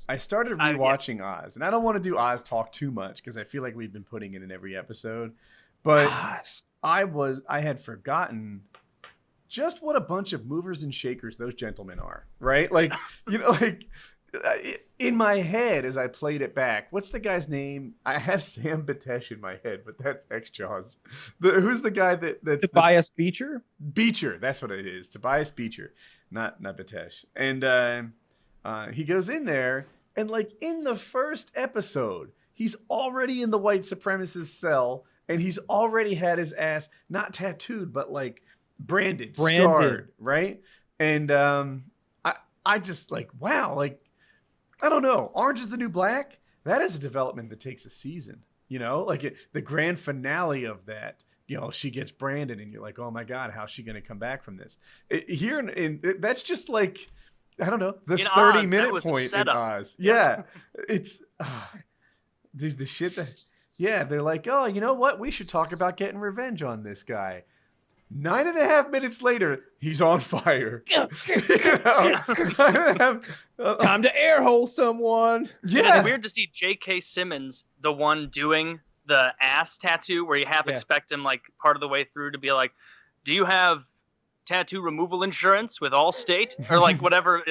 I started rewatching Oz, and I don't want to do Oz talk too much because I feel like we've been putting it in every episode. But Oz. I had forgotten just what a bunch of movers and shakers those gentlemen are, right? Like, like in my head as I played it back, what's the guy's name? I have Sam Batesh in my head, but that's X-Jaws. Who's the guy that's Tobias Beecher? Beecher, that's what it is. Tobias Beecher, not Batesh. And he goes in there, and like in the first episode, he's already in the white supremacist cell, and he's already had his ass not tattooed, but like branded. Scarred, right? And I just like, wow, like, I don't know. Orange is the New Black? That is a development that takes a season, like the grand finale of that, she gets branded and you're like, oh my God, how's she going to come back from this? That's just like, I don't know, the 30-minute point in Oz. Yeah. It's the shit that, yeah, they're like, oh, you know what? We should talk about getting revenge on this guy. 9.5 minutes later, he's on fire. Time to air hole someone. Yeah. It's weird to see J.K. Simmons, the one doing the ass tattoo, where you half expect him like part of the way through to be like, do you have tattoo removal insurance with Allstate? Or like whatever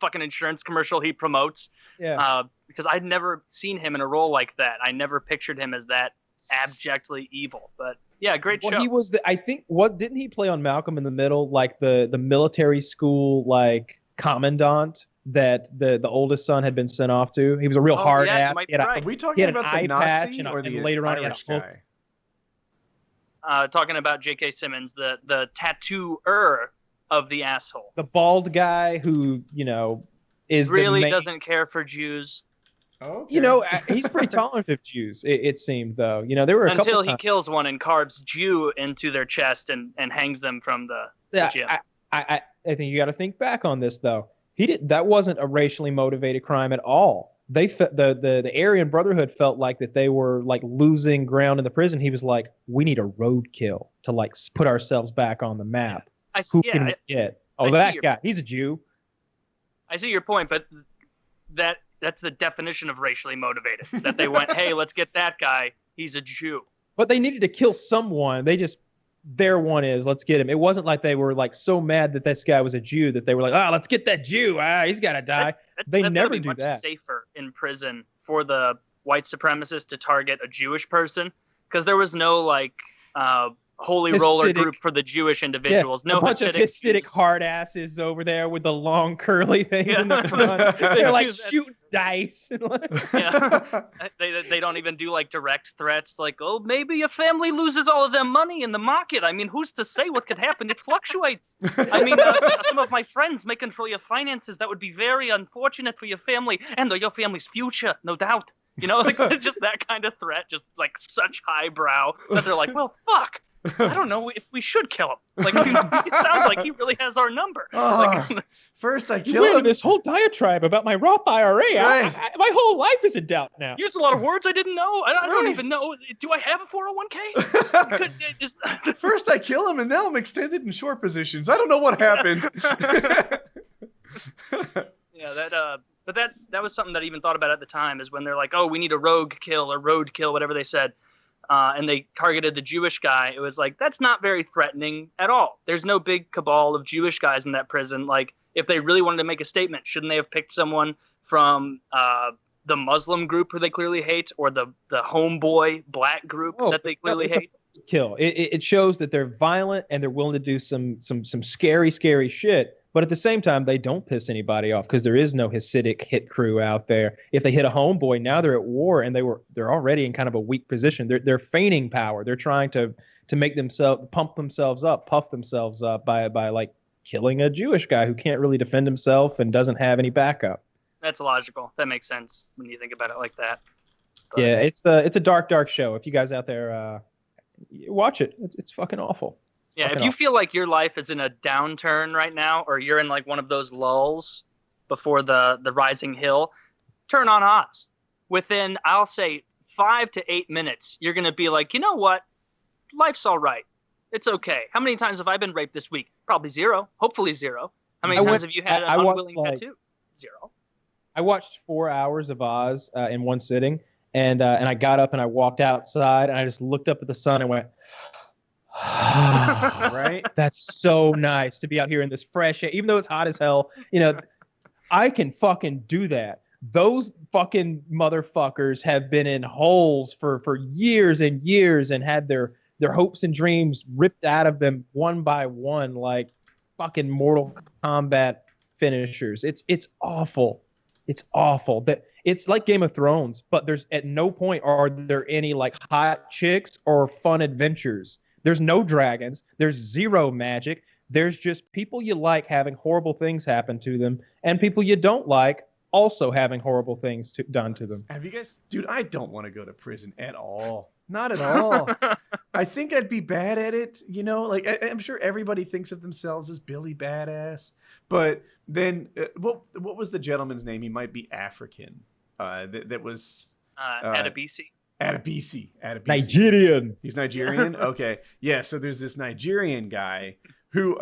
fucking insurance commercial he promotes. Yeah. Because I'd never seen him in a role like that. I never pictured him as that abjectly evil. But yeah, great show. He was didn't he play on Malcolm in the Middle, like the military school like commandant that the oldest son had been sent off to? He was a real hard ass. Are we talking about the Nazi or the later on Irish guy? Talking about J.K. Simmons, the tattooer of the asshole. The bald guy who, is really doesn't care for Jews. Okay. He's pretty tolerant of Jews, it seemed, though. There were until he kills one and carves Jew into their chest and hangs them from the gym. I think you got to think back on this, though. That wasn't a racially motivated crime at all. The Aryan Brotherhood felt like that they were like losing ground in the prison. He was like, we need a roadkill to like put ourselves back on the map. Who can we get? Oh, that guy. He's a Jew. I see your point, but that's the definition of racially motivated. That they went, hey, let's get that guy. He's a Jew. But they needed to kill someone. Their one is, let's get him. It wasn't like they were like so mad that this guy was a Jew that they were like, let's get that Jew. He's got to die. They never do that. Much safer in prison for the white supremacist to target a Jewish person, because there was no like holy roller group for the Jewish individuals. No, a bunch of Hasidic hard asses over there with the long curly things in the front. They're like shooting dice. Yeah, they don't even do like direct threats like, oh, maybe your family loses all of their money in the market. I mean, who's to say what could happen? It fluctuates. I mean, some of my friends may control your finances. That would be very unfortunate for your family and your family's future, no doubt. Like just that kind of threat, just like such highbrow that they're like, well, fuck. I don't know if we should kill him. Like, it sounds like he really has our number. First I kill him. This whole diatribe about my Roth IRA. Right. My whole life is in doubt now. Use a lot of words I didn't know. I don't even know. Do I have a 401k? First I kill him, and now I'm extended in short positions. I don't know what happened. Yeah, but that was something that I even thought about at the time, is when they're like, oh, we need a rogue kill or road kill, whatever they said. And they targeted the Jewish guy. It was like, that's not very threatening at all. There's no big cabal of Jewish guys in that prison. Like, if they really wanted to make a statement, shouldn't they have picked someone from the Muslim group who they clearly hate, or the homeboy black group that they clearly hate? Kill. It shows that they're violent and they're willing to do some scary shit. But at the same time, they don't piss anybody off because there is no Hasidic hit crew out there. If they hit a homeboy, now they're at war and they're already in kind of a weak position. They're feigning power. They're trying to make themselves puff themselves up by like killing a Jewish guy who can't really defend himself and doesn't have any backup. That's logical. That makes sense when you think about it like that. But yeah, it's a dark show. If you guys out there watch it, it's fucking awful. Yeah, if you feel like your life is in a downturn right now, or you're in like one of those lulls before the rising hill, turn on Oz. Within, I'll say, 5 to 8 minutes, you're going to be like, you know what? Life's all right. It's okay. How many times have I been raped this week? Probably 0. Hopefully 0. How many times have you had an unwilling tattoo? 0. I watched 4 hours of Oz in one sitting, and I got up and I walked outside and I just looked up at the sun and went, Right? that's so nice to be out here in this fresh air, even though it's hot as hell. You know, I can fucking do that. Those fucking motherfuckers have been in holes for years and years and had their hopes and dreams ripped out of them one by one, like fucking Mortal Kombat finishers. It's awful. It's awful. That it's like Game of Thrones, but there's at no point are there any like hot chicks or fun adventures. There's no dragons. There's zero magic. There's just people you like having horrible things happen to them, and people you don't like also having horrible things done to them. Have you guys, dude? I don't want to go to prison at all. Not at all. I think I'd be bad at it. You know, like I'm sure everybody thinks of themselves as Billy Badass, but then what was the gentleman's name? He might be African. That was Adebisi. Adebisi. Nigerian. He's Nigerian. Okay, yeah. So there's this Nigerian guy who,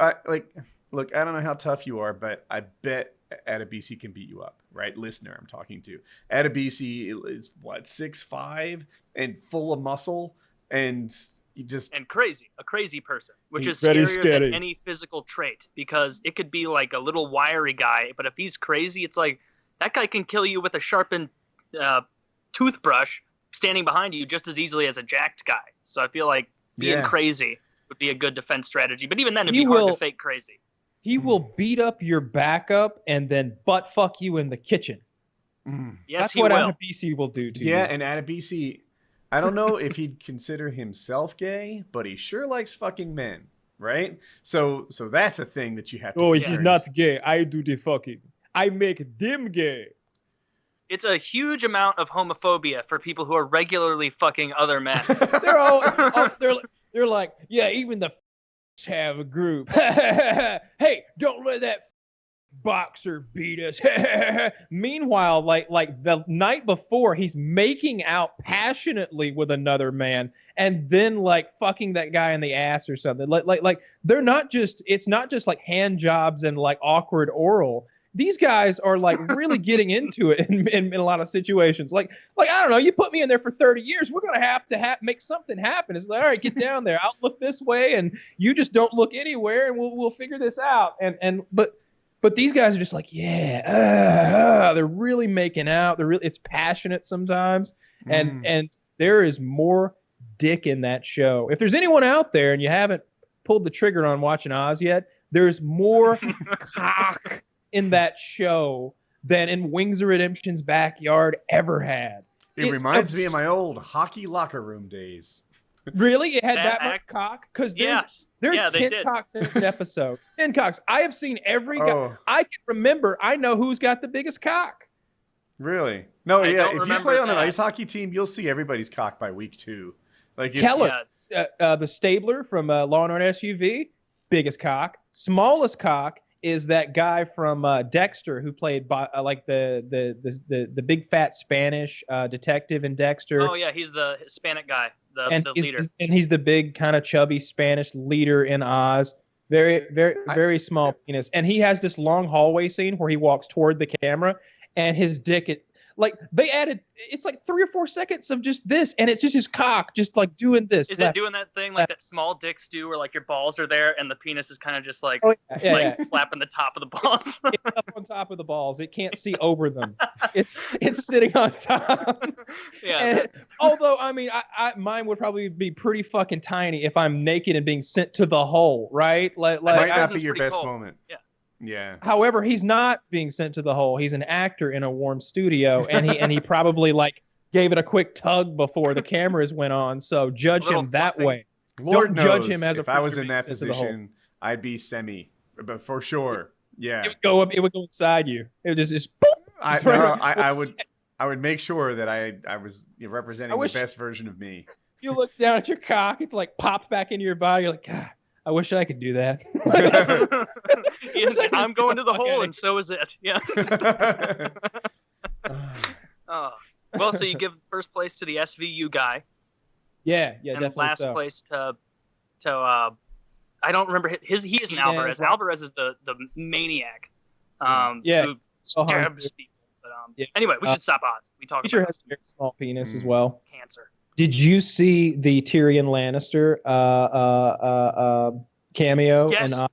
look, I don't know how tough you are, but I bet Adebisi can beat you up, right? Listener, I'm talking to. Adebisi is what, 6'5" and full of muscle, and he just and crazy, a crazy person, which He's is very scarier scary. than any physical trait, because it could be like a little wiry guy, but if he's crazy, it's like that guy can kill you with a sharpened toothbrush standing behind you just as easily as a jacked guy. So I feel like being crazy would be a good defense strategy, but even then it'd be hard to fake crazy. He will beat up your backup and then butt fuck you in the kitchen. Yes, That's he what will. Adebisi will do to you. Yeah, and Adebisi, I don't know if he'd consider himself gay, but he sure likes fucking men, right? So that's a thing that you have to. Oh, consider. he's not gay. I do the fucking. I make them gay. It's a huge amount of homophobia for people who are regularly fucking other men. They're all they're like, yeah, even the have a group. Hey, don't let that boxer beat us. Meanwhile, like the night before, he's making out passionately with another man and then like fucking that guy in the ass or something. Like they're not just, it's not just like hand jobs and like awkward oral. These guys are like really getting into it in a lot of situations. Like I don't know, you put me in there for 30 years, we're gonna have to make something happen. It's like, all right, get down there. I'll look this way, and you just don't look anywhere, and we'll figure this out. But these guys are just like, yeah, they're really making out. It's passionate sometimes, and there is more dick in that show. If there's anyone out there and you haven't pulled the trigger on watching Oz yet, there's more cock in that show than in Wings of Redemption's backyard ever had. It reminds me of my old hockey locker room days. Really? It had that much cock? Because there's 10 cocks in an episode. 10 cocks. I have seen every guy. I can remember. I know who's got the biggest cock. Really? No, I yeah. If you play on an ice hockey team, you'll see everybody's cock by week 2. Like Keller, the Stabler from Law and Order SUV, biggest cock. Smallest cock is that guy from Dexter who played like the big fat Spanish detective in Dexter. Oh yeah, he's the Hispanic guy, the leader. And he's the big kind of chubby Spanish leader in Oz. Very small penis. And he has this long hallway scene where he walks toward the camera and his dick like they added, it's like 3 or 4 seconds of just this, and it's just his cock, just like doing this. Is it doing that thing like that small dicks do, where like your balls are there and the penis is kind of just like slapping the top of the balls? It's up on top of the balls. It can't see over them. It's sitting on top. Yeah. And, although I mean, mine would probably be pretty fucking tiny if I'm naked and being sent to the hole, right? Like might not be your best moment. Yeah. Yeah. However, he's not being sent to the hole. He's an actor in a warm studio, and he probably like gave it a quick tug before the cameras went on. So judge him that way. Lord Don't judge knows, him as a if I was in being that sent to the hole. position, I'd be semi, but for sure. Yeah. It would go up. It would go inside you. It would just boop. I would make sure that I was representing the best version of me. You look down at your cock, it's like popped back into your body. You're like, God, I wish I could do that. I'm going to the hole, and so is it. Yeah. Well, so you give first place to the SVU guy. Yeah, and definitely. Last place to I don't remember he isn't Alvarez. Alvarez is the maniac. Who stabs people. But Yeah. Anyway, we should stop Oz. We talk Beecher about has a very small penis as Mm. well. cancer. Did you see the Tyrion Lannister cameo? Yes. In Oz?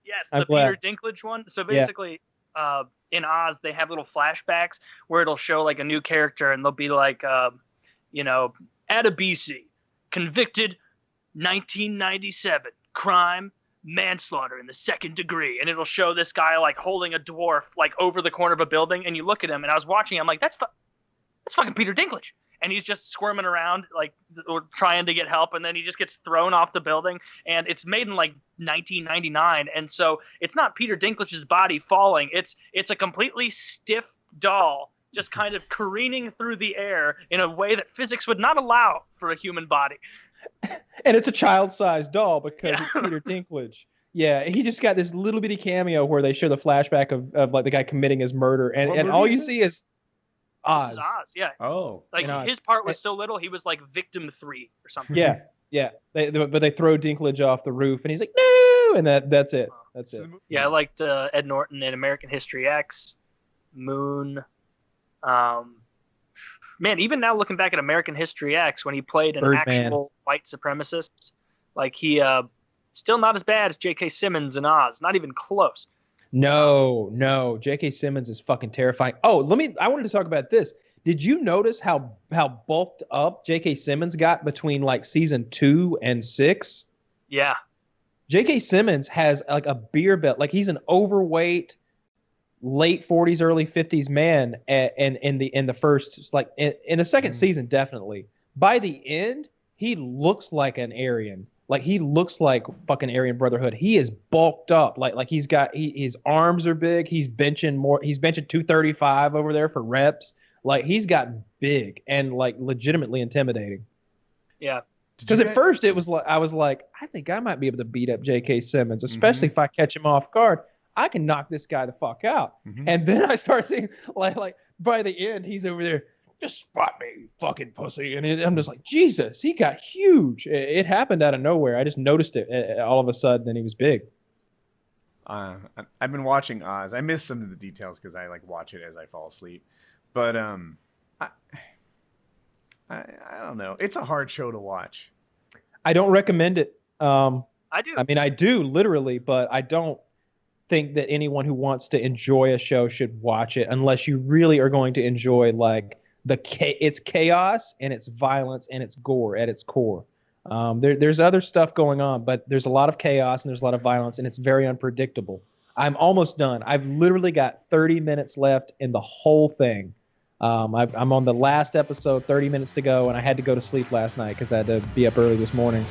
Yes, I'm the glad. Peter Dinklage one. So basically, in Oz, they have little flashbacks where it'll show like a new character, and they'll be like, Adebisi, convicted, 1997, crime, manslaughter in the 2nd degree, and it'll show this guy like holding a dwarf like over the corner of a building, and you look at him, and I was watching, I'm like, that's fucking Peter Dinklage. And he's just squirming around, like trying to get help, and then he just gets thrown off the building. And it's made in like 1999, and so it's not Peter Dinklage's body falling. It's a completely stiff doll, just kind of careening through the air in a way that physics would not allow for a human body. And it's a child-sized doll because it's Peter Dinklage. Yeah, he just got this little bitty cameo where they show the flashback of like the guy committing his murder, What and movie all is you this? see is Oz. This is Oz, yeah. Oh. Like In Oz. his part was so little, he was like victim 3 or something. Yeah, yeah. But they throw Dinklage off the roof, and he's like, no, and that's it. That's it. Yeah, I liked Ed Norton in American History X, Moon. Man, even now looking back at American History X, when he played an Birdman. actual white supremacist, like he still not as bad as J.K. Simmons in Oz. Not even close. No. J.K. Simmons is fucking terrifying. Oh, I wanted to talk about this. Did you notice how bulked up J.K. Simmons got between like season 2 and 6? Yeah. J.K. Simmons has like a beer belt. Like he's an overweight, late 40s, early 50s man, and in the first, like in the second season, definitely. By the end, he looks like an Aryan. Like he looks like fucking Aryan Brotherhood. He is bulked up. Like his arms are big. He's benching 235 over there for reps. Like he's gotten big and like legitimately intimidating. Yeah. Because at first it was like I was like, I think I might be able to beat up J.K. Simmons, especially if I catch him off guard. I can knock this guy the fuck out. And then I start seeing like by the end he's over there, just spot me, you fucking pussy. And I'm just like, Jesus, he got huge. It happened out of nowhere. I just noticed it all of a sudden, and he was big. I've been watching Oz. I missed some of the details because I like watch it as I fall asleep. But I don't know. It's a hard show to watch. I don't recommend it. I do. I mean, I do literally, but I don't think that anyone who wants to enjoy a show should watch it unless you really are going to enjoy like it's chaos and it's violence and it's gore at its core. There's other stuff going on, but there's a lot of chaos and there's a lot of violence and it's very unpredictable. I'm almost done. I've literally got 30 minutes left in the whole thing. I'm on the last episode, 30 minutes to go, and I had to go to sleep last night because I had to be up early this morning.